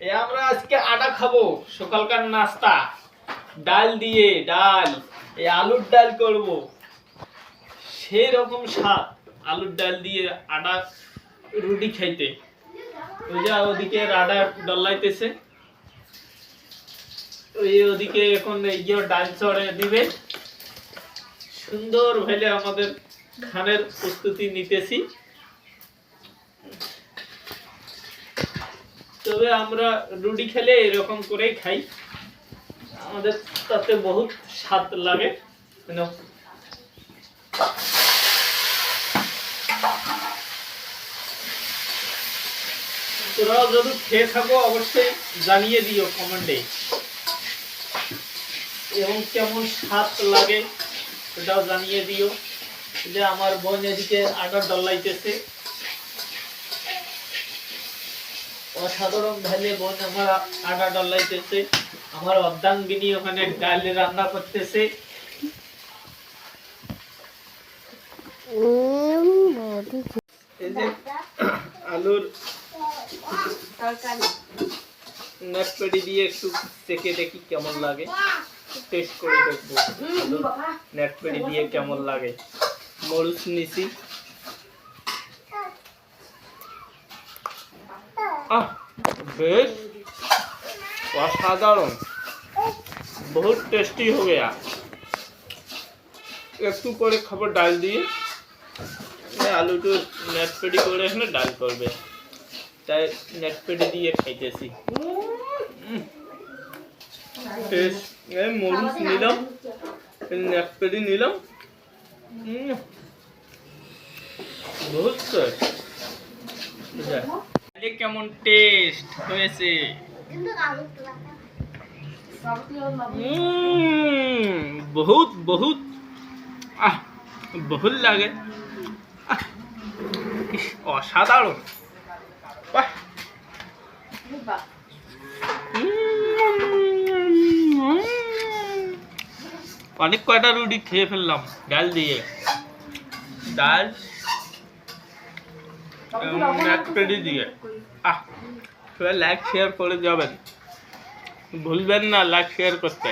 আমরা আজকে আটা খাবো, সকালকার নাস্তা। ডাল দিয়ে ডাল, এই আলুর ডাল করব। সেই রকম স্বাদ আলুর ডাল দিয়ে আটা রুটি খাইতে। ওই যে ওদিকে আটা ডলাইতেছে, ওই ওদিকে এখন এই যে ডাল চড়ে দিবে। সুন্দর ভাবে আমাদের খানের প্রস্তুতি নিতেছি। তবে আমরা রুটি খেলে এরকম করেই খাই, আমাদের তাতে বহুত স্বাদ লাগে। তোরাও যদি খেয়ে থাকো অবশ্যই জানিয়ে দিও কমেন্টে, এবং কেমন স্বাদ লাগে সেটাও জানিয়ে দিও। যে আমার বোন এদিকে আটা ডলাইতেছে, অসাধারণ ভাবে বোন আমার আটা ডলাইতেছে। আমার অর্ধাঙ্গিনী ওখানে ডাল রান্না করতেছে। এই যে আলুর নেটপেডি দিয়ে একটু চেখে দেখি কেমন লাগে, টেস্ট করে দেখবো নেটপেডি দিয়ে কেমন লাগে। মরিচ নিছি, বেশ অসাধারণ, बहुत टेस्टी हो गया। একটু পরে খাবার ডাল দিয়ে, আলু তো নেটপেডি করে এখানে ডাল করবে, তাই নেটপেডি দিয়ে খাইতেছি। মরিচ নিলাম, নেটপেডি নিলাম, বহুত কেমন টেস্ট হয়েছে। बहुत बहुत बहुत লাগে, অসাধারণ। অনেক কয়টা রুটি খেয়ে ফেললাম ডাল দিয়ে, ডাল নেটপেডি দিয়ে। লাইক শেয়ার করে যাবেন, ভুলবেন না লাইক শেয়ার করতে।